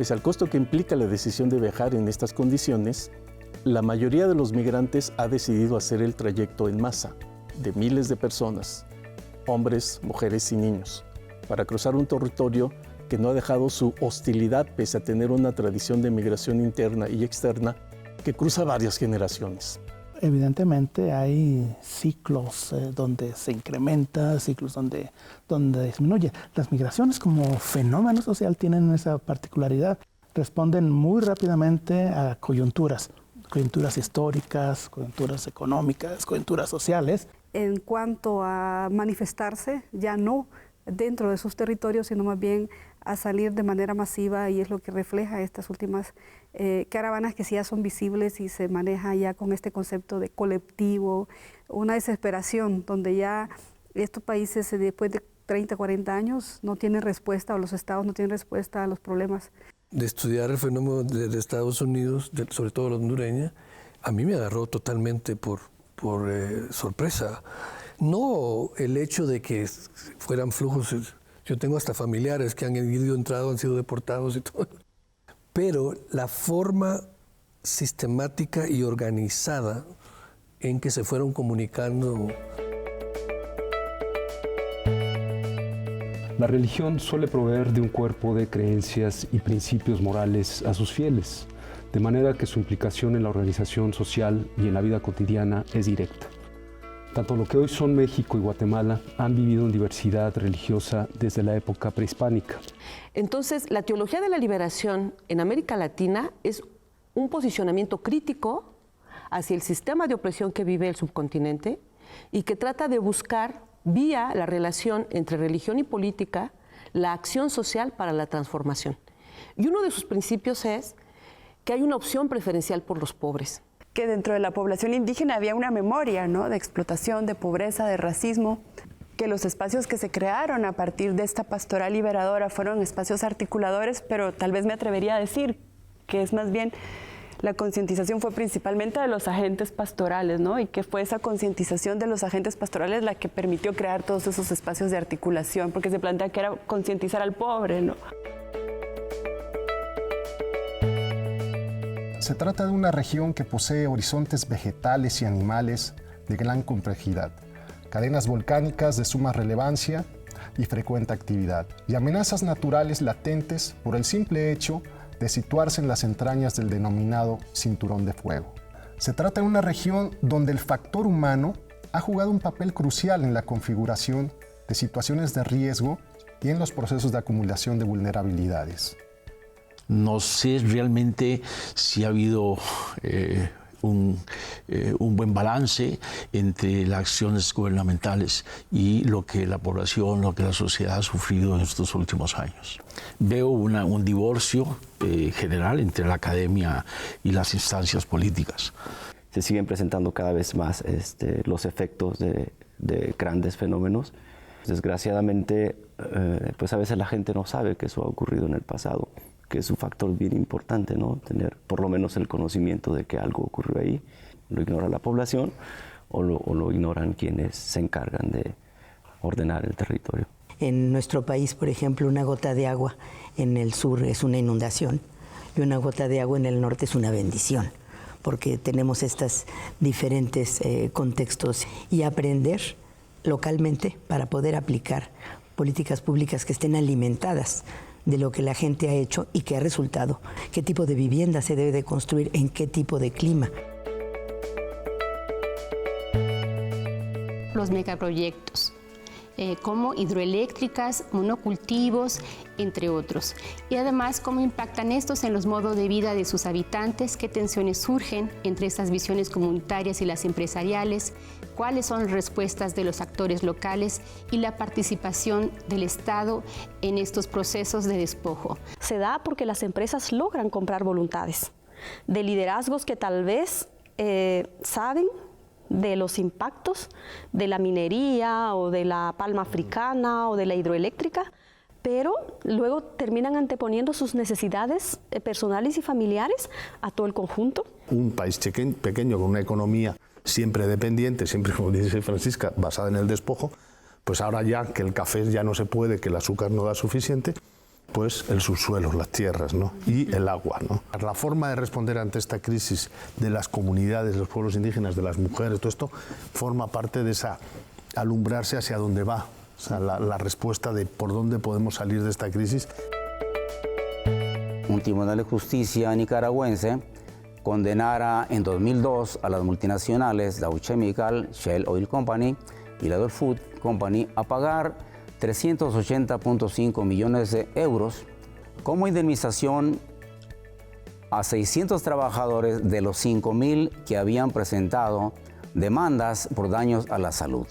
pese al costo que implica la decisión de viajar en estas condiciones, la mayoría de los migrantes ha decidido hacer el trayecto en masa, de miles de personas, hombres, mujeres y niños, para cruzar un territorio que no ha dejado su hostilidad pese a tener una tradición de migración interna y externa que cruza varias generaciones. Evidentemente hay ciclos donde se incrementa, ciclos donde disminuye. Las migraciones como fenómeno social tienen esa particularidad. Responden muy rápidamente a coyunturas históricas, coyunturas económicas, coyunturas sociales. En cuanto a manifestarse, ya no dentro de sus territorios, sino más bien a salir de manera masiva, y es lo que refleja estas últimas caravanas que sí ya son visibles y se maneja ya con este concepto de colectivo, una desesperación donde ya estos países después de 30, 40 años no tienen respuesta, o los estados no tienen respuesta a los problemas. De estudiar el fenómeno de Estados Unidos, sobre todo la hondureña, a mí me agarró totalmente por sorpresa. No el hecho de que fueran flujos, yo tengo hasta familiares que han ido, entrado, han sido deportados y todo, pero la forma sistemática y organizada en que se fueron comunicando. La religión suele proveer de un cuerpo de creencias y principios morales a sus fieles, de manera que su implicación en la organización social y en la vida cotidiana es directa. Tanto lo que hoy son México y Guatemala han vivido en diversidad religiosa desde la época prehispánica. Entonces, la teología de la liberación en América Latina es un posicionamiento crítico hacia el sistema de opresión que vive el subcontinente y que trata de buscar, vía la relación entre religión y política, la acción social para la transformación. Y uno de sus principios es que hay una opción preferencial por los pobres. Que dentro de la población indígena había una memoria, ¿no?, de explotación, de pobreza, de racismo, que los espacios que se crearon a partir de esta pastoral liberadora fueron espacios articuladores, pero tal vez me atrevería a decir que es más bien la concientización fue principalmente de los agentes pastorales, ¿no?, y que fue esa concientización de los agentes pastorales la que permitió crear todos esos espacios de articulación, porque se plantea que era concientizar al pobre, ¿no? Se trata de una región que posee horizontes vegetales y animales de gran complejidad, cadenas volcánicas de suma relevancia y frecuente actividad, y amenazas naturales latentes por el simple hecho de situarse en las entrañas del denominado Cinturón de Fuego. Se trata de una región donde el factor humano ha jugado un papel crucial en la configuración de situaciones de riesgo y en los procesos de acumulación de vulnerabilidades. No sé realmente si ha habido un buen balance entre las acciones gubernamentales y lo que la población, lo que la sociedad ha sufrido en estos últimos años. Veo un divorcio general entre la academia y las instancias políticas. Se siguen presentando cada vez más los efectos de grandes fenómenos. Desgraciadamente, pues a veces la gente no sabe que eso ha ocurrido en el pasado, que es un factor bien importante, ¿no? Tener por lo menos el conocimiento de que algo ocurrió ahí. Lo ignora la población o lo ignoran quienes se encargan de ordenar el territorio. En nuestro país, por ejemplo, una gota de agua en el sur es una inundación y una gota de agua en el norte es una bendición, porque tenemos estos diferentes contextos, y aprender localmente para poder aplicar políticas públicas que estén alimentadas de lo que la gente ha hecho y que ha resultado, qué tipo de vivienda se debe de construir, en qué tipo de clima. Los megaproyectos, como hidroeléctricas, monocultivos, entre otros. Y además, cómo impactan estos en los modos de vida de sus habitantes, qué tensiones surgen entre estas visiones comunitarias y las empresariales, cuáles son las respuestas de los actores locales y la participación del Estado en estos procesos de despojo. Se da porque las empresas logran comprar voluntades de liderazgos que tal vez saben de los impactos de la minería o de la palma africana o de la hidroeléctrica, pero luego terminan anteponiendo sus necesidades personales y familiares a todo el conjunto. Un país pequeño con una economía siempre dependiente, siempre, como dice Francisca, basada en el despojo, pues ahora ya que el café ya no se puede, que el azúcar no da suficiente, pues el subsuelo, las tierras, ¿no? Y el agua, ¿no? La forma de responder ante esta crisis de las comunidades, de los pueblos indígenas, de las mujeres, todo esto forma parte de esa alumbrarse hacia dónde va, o sea, la respuesta de por dónde podemos salir de esta crisis. Un tribunal de justicia nicaragüense condenara en 2002 a las multinacionales Dow Chemical, Shell Oil Company y Lador Food Company a pagar 380.5 millones de euros como indemnización a 600 trabajadores de los 5.000 que habían presentado demandas por daños a la salud.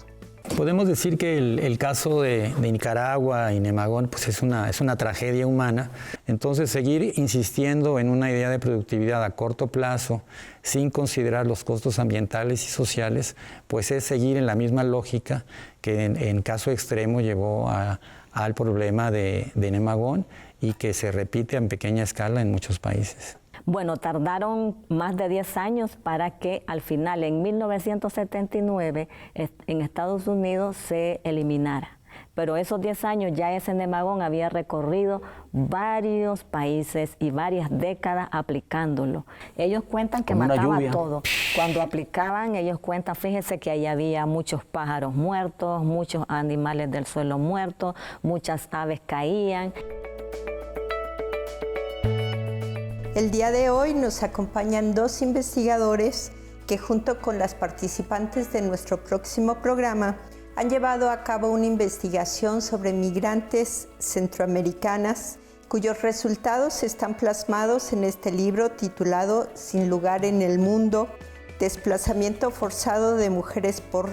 Podemos decir que el caso de Nicaragua y Nemagón pues es una tragedia humana. Entonces, seguir insistiendo en una idea de productividad a corto plazo, sin considerar los costos ambientales y sociales, pues es seguir en la misma lógica que en caso extremo llevó al problema de Nemagón y que se repite en pequeña escala en muchos países. Bueno, tardaron más de 10 años para que al final, en 1979, en Estados Unidos se eliminara. Pero esos 10 años ya ese Nemagón había recorrido varios países y varias décadas aplicándolo. Ellos cuentan que mataba todo. Cuando aplicaban, ellos cuentan, fíjense que ahí había muchos pájaros muertos, muchos animales del suelo muertos, muchas aves caían. El día de hoy nos acompañan dos investigadores que junto con las participantes de nuestro próximo programa han llevado a cabo una investigación sobre migrantes centroamericanas cuyos resultados están plasmados en este libro titulado Sin lugar en el mundo, desplazamiento forzado de mujeres por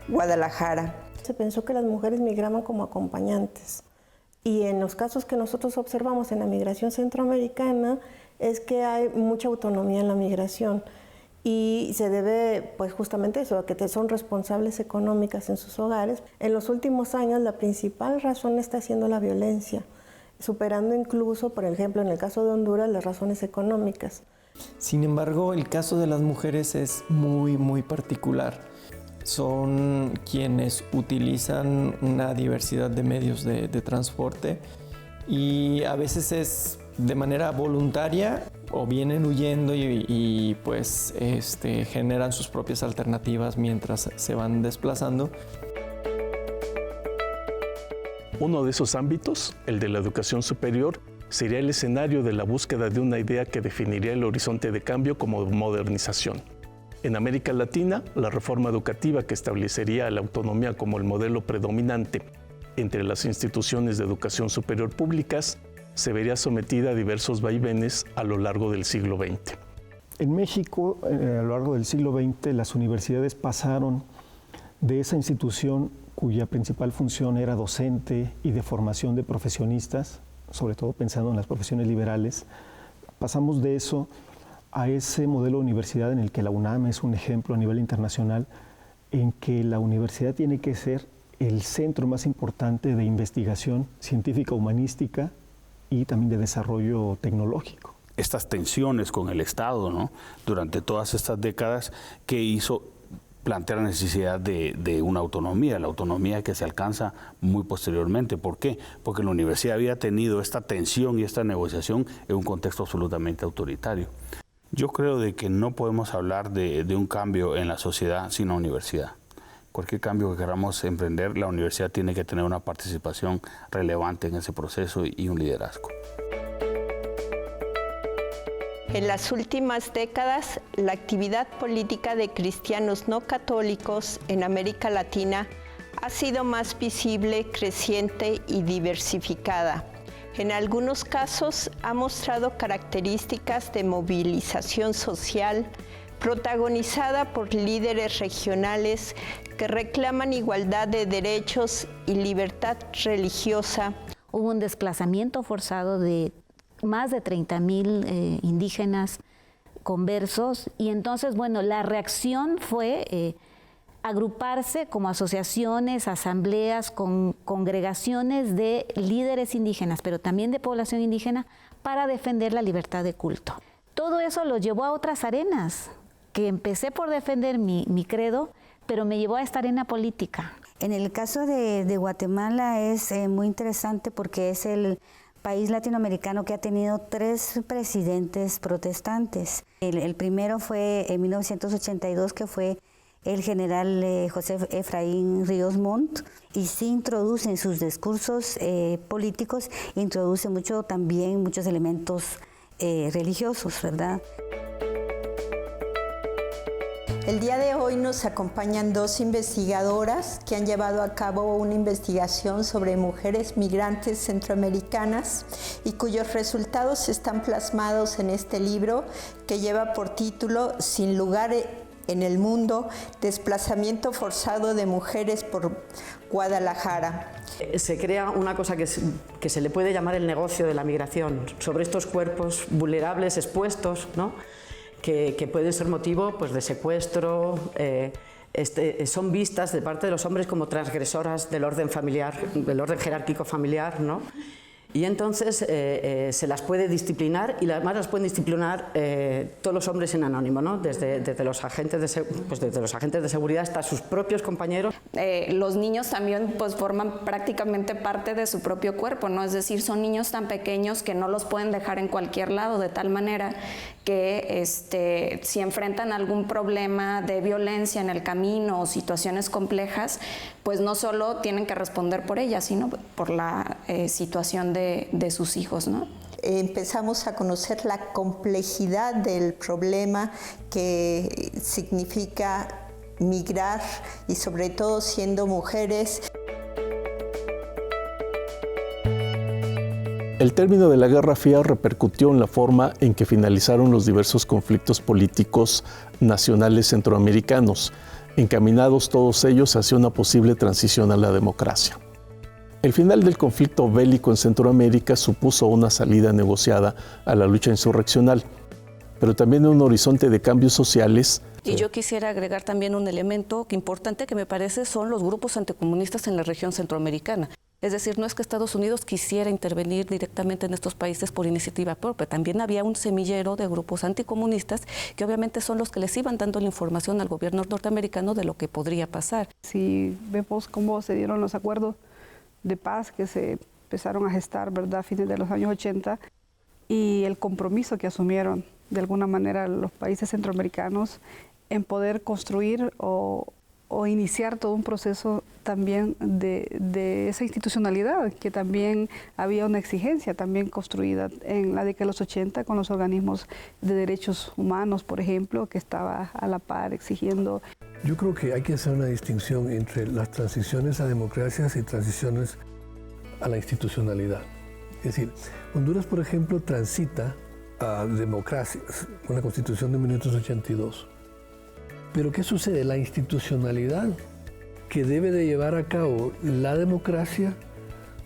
Guadalajara. Se pensó que las mujeres migraban como acompañantes y en los casos que nosotros observamos en la migración centroamericana es que hay mucha autonomía en la migración y se debe pues justamente eso, a que son responsables económicas en sus hogares. En los últimos años la principal razón está siendo la violencia, superando incluso, por ejemplo, en el caso de Honduras, las razones económicas. Sin embargo, el caso de las mujeres es muy particular. Son quienes utilizan una diversidad de medios de transporte y a veces es de manera voluntaria o vienen huyendo y pues generan sus propias alternativas mientras se van desplazando. Uno de esos ámbitos, el de la educación superior, sería el escenario de la búsqueda de una idea que definiría el horizonte de cambio como modernización. En América Latina, la reforma educativa que establecería la autonomía como el modelo predominante entre las instituciones de educación superior públicas se vería sometida a diversos vaivenes a lo largo del siglo XX. En México, a lo largo del siglo XX, las universidades pasaron de esa institución cuya principal función era docente y de formación de profesionistas, sobre todo pensando en las profesiones liberales, pasamos de eso a ese modelo de universidad en el que la UNAM es un ejemplo a nivel internacional, en que la universidad tiene que ser el centro más importante de investigación científica humanística y también de desarrollo tecnológico. Estas tensiones con el Estado, ¿no?, durante todas estas décadas que hizo plantear la necesidad de una autonomía, la autonomía que se alcanza muy posteriormente. ¿Por qué? Porque la universidad había tenido esta tensión y esta negociación en un contexto absolutamente autoritario. Yo creo de que no podemos hablar de un cambio en la sociedad sin la universidad. Cualquier cambio que queramos emprender, la universidad tiene que tener una participación relevante en ese proceso y un liderazgo. En las últimas décadas, la actividad política de cristianos no católicos en América Latina ha sido más visible, creciente y diversificada. En algunos casos ha mostrado características de movilización social, protagonizada por líderes regionales que reclaman igualdad de derechos y libertad religiosa. Hubo un desplazamiento forzado de más de 30,000 indígenas conversos y entonces, bueno, la reacción fue agruparse como asociaciones, asambleas, con congregaciones de líderes indígenas, pero también de población indígena, para defender la libertad de culto. Todo eso lo llevó a otras arenas, que empecé por defender mi credo, pero me llevó a esta arena política. En el caso de Guatemala es muy interesante porque es el país latinoamericano que ha tenido 3 presidentes protestantes. El primero fue en 1982, que fue el general José Efraín Ríos Montt, y sí introduce en sus discursos políticos, introduce muchos elementos religiosos, ¿verdad? El día de hoy nos acompañan 2 investigadoras que han llevado a cabo una investigación sobre mujeres migrantes centroamericanas y cuyos resultados están plasmados en este libro que lleva por título Sin lugar en el mundo, desplazamiento forzado de mujeres por Guadalajara. Se crea una cosa que se le puede llamar el negocio de la migración, sobre estos cuerpos vulnerables, expuestos, ¿no? que pueden ser motivo pues, de secuestro, son vistas de parte de los hombres como transgresoras del orden familiar, del orden jerárquico familiar, ¿no? Y entonces se las puede disciplinar, y además las pueden disciplinar todos los hombres en anónimo, ¿no? Desde los agentes de seguridad hasta sus propios compañeros. Los niños también pues forman prácticamente parte de su propio cuerpo, ¿no? Es decir, son niños tan pequeños que no los pueden dejar en cualquier lado, de tal manera que si enfrentan algún problema de violencia en el camino o situaciones complejas, pues no solo tienen que responder por ellas, sino por la situación de sus hijos, ¿no? Empezamos a conocer la complejidad del problema que significa migrar, y sobre todo siendo mujeres. El término de la Guerra Fría repercutió en la forma en que finalizaron los diversos conflictos políticos nacionales centroamericanos, encaminados todos ellos hacia una posible transición a la democracia. El final del conflicto bélico en Centroamérica supuso una salida negociada a la lucha insurreccional, pero también un horizonte de cambios sociales. Y yo quisiera agregar también un elemento importante que me parece son los grupos anticomunistas en la región centroamericana. Es decir, no es que Estados Unidos quisiera intervenir directamente en estos países por iniciativa propia, también había un semillero de grupos anticomunistas que obviamente son los que les iban dando la información al gobierno norteamericano de lo que podría pasar. Si vemos cómo se dieron los acuerdos de paz que se empezaron a gestar, ¿verdad?, a fines de los años 80, y el compromiso que asumieron de alguna manera los países centroamericanos en poder construir o iniciar todo un proceso también de esa institucionalidad, que también había una exigencia también construida en la década de los 80 con los organismos de derechos humanos, por ejemplo, que estaba a la par exigiendo. Yo creo que hay que hacer una distinción entre las transiciones a democracias y transiciones a la institucionalidad. Es decir, Honduras, por ejemplo, transita a democracias con la Constitución de 1982. Pero ¿qué sucede? La institucionalidad que debe de llevar a cabo la democracia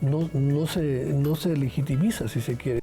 no se legitimiza, si se quiere.